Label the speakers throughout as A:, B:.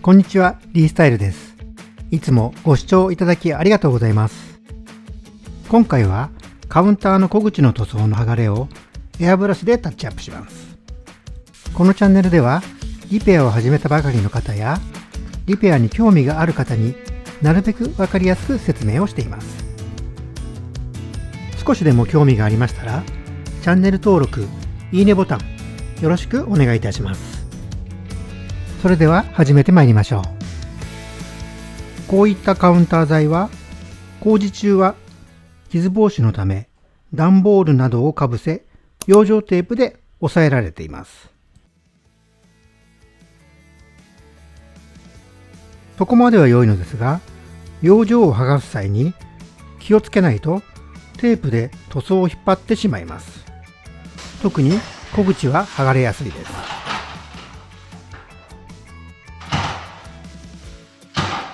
A: こんにちは、リースタイルです。いつもご視聴いただきありがとうございます。今回はカウンターの小口の塗装の剥がれをエアブラシでタッチアップします。このチャンネルではリペアを始めたばかりの方やリペアに興味がある方になるべくわかりやすく説明をしています。少しでも興味がありましたらチャンネル登録、いいねボタンよろしくお願いいたします。それでは始めてまいりましょう。こういったカウンター材は工事中は傷防止のため段ボールなどをかぶせ養生テープで押さえられています。そこまでは良いのですが、養生を剥がす際に気をつけないとテープで塗装を引っ張ってしまいます。特に小口は剥がれやすいです。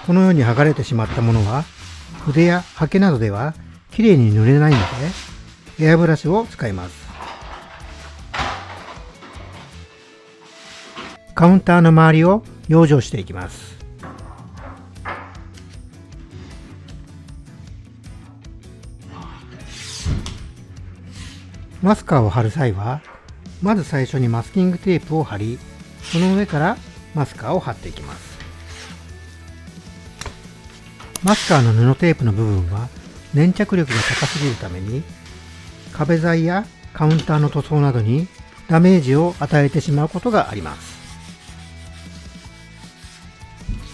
A: このように剥がれてしまったものは筆や刷毛などではきれいに塗れないのでエアブラシを使います。カウンターの周りを養生していきます。マスカーを貼る際はまず最初にマスキングテープを貼り、その上からマスカーを貼っていきます。マスカーの布テープの部分は粘着力が高すぎるために壁材やカウンターの塗装などにダメージを与えてしまうことがあります。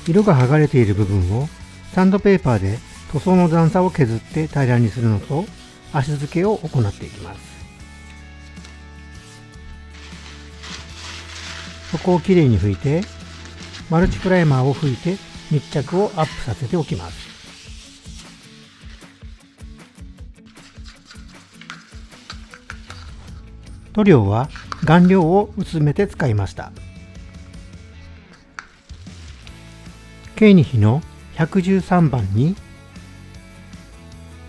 A: 色が剥がれている部分をサンドペーパーで塗装の段差を削って平らにするのと足付けを行っていきます。そこをきれいに拭いてマルチプライマーを拭いて密着をアップさせておきます。塗料は顔料を薄めて使いました。ケイニヒの113番に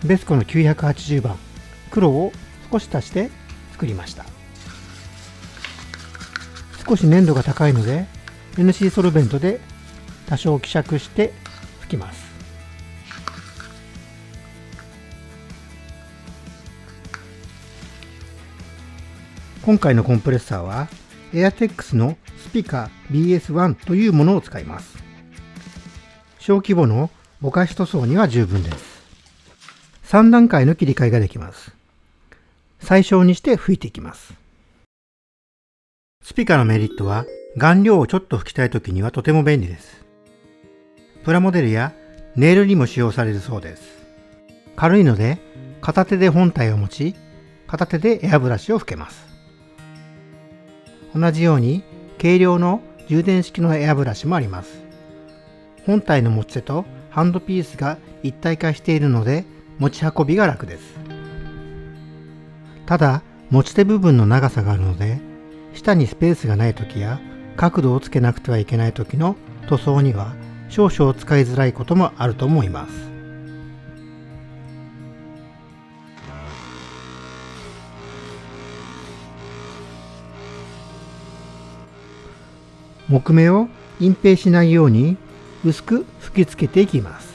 A: ベスコの980番黒を少し足して作りました。少し粘度が高いので NC ソルベントで多少希釈して拭きます。今回のコンプレッサーは AirTex のスピカ BS1 というものを使います。小規模のぼかし塗装には十分です。3段階の切り替えができます。最小にして拭いていきます。スピカのメリットは顔料をちょっと拭きたいときにはとても便利です。プラモデルやネイルにも使用されるそうです。軽いので片手で本体を持ち、片手でエアブラシを拭けます。同じように軽量の充電式のエアブラシもあります。本体の持ち手とハンドピースが一体化しているので持ち運びが楽です。ただ持ち手部分の長さがあるので下にスペースがないときや角度をつけなくてはいけないときの塗装には少々使いづらいこともあると思います。木目を隠蔽しないように薄く吹きつけていきます。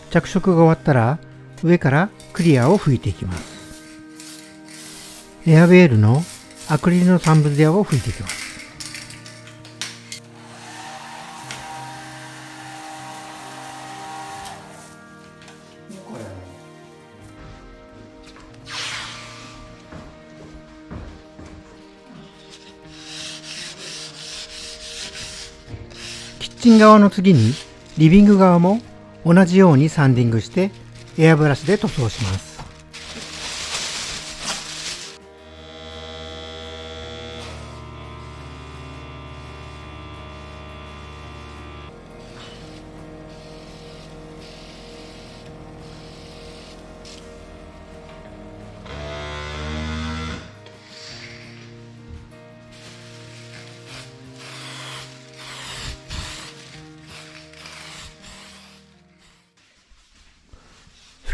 A: 着色が終わったら上からクリアを拭いていきます。エアウェールのアクリルの三分艶を拭いていきます。キッチン側の次にリビング側も同じようにサンディングしてエアブラシで塗装します。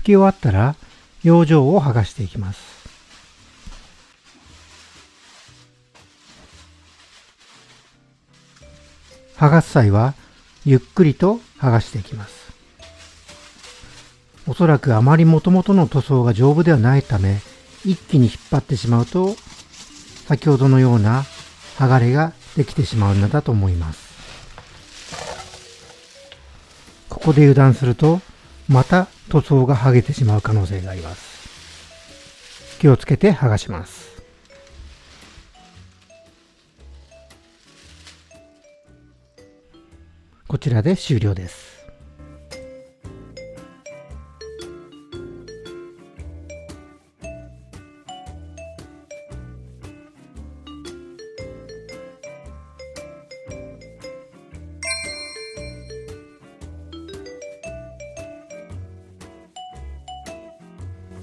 A: 拭き終わったら養生を剥がしていきます。剥がす際はゆっくりと剥がしていきます。おそらくあまり元々の塗装が丈夫ではないため、一気に引っ張ってしまうと先ほどのような剥がれができてしまうのだと思います。ここで油断するとまた塗装が剥げてしまう可能性があります。気をつけて剥がします。こちらで終了です。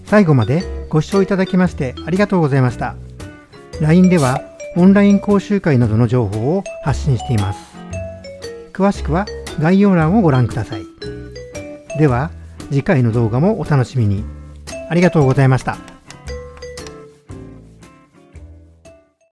A: 最後までご視聴いただきましてありがとうございました。LINE ではオンライン講習会などの情報を発信しています。詳しくは概要欄をご覧ください。では次回の動画もお楽しみに。ありがとうございました。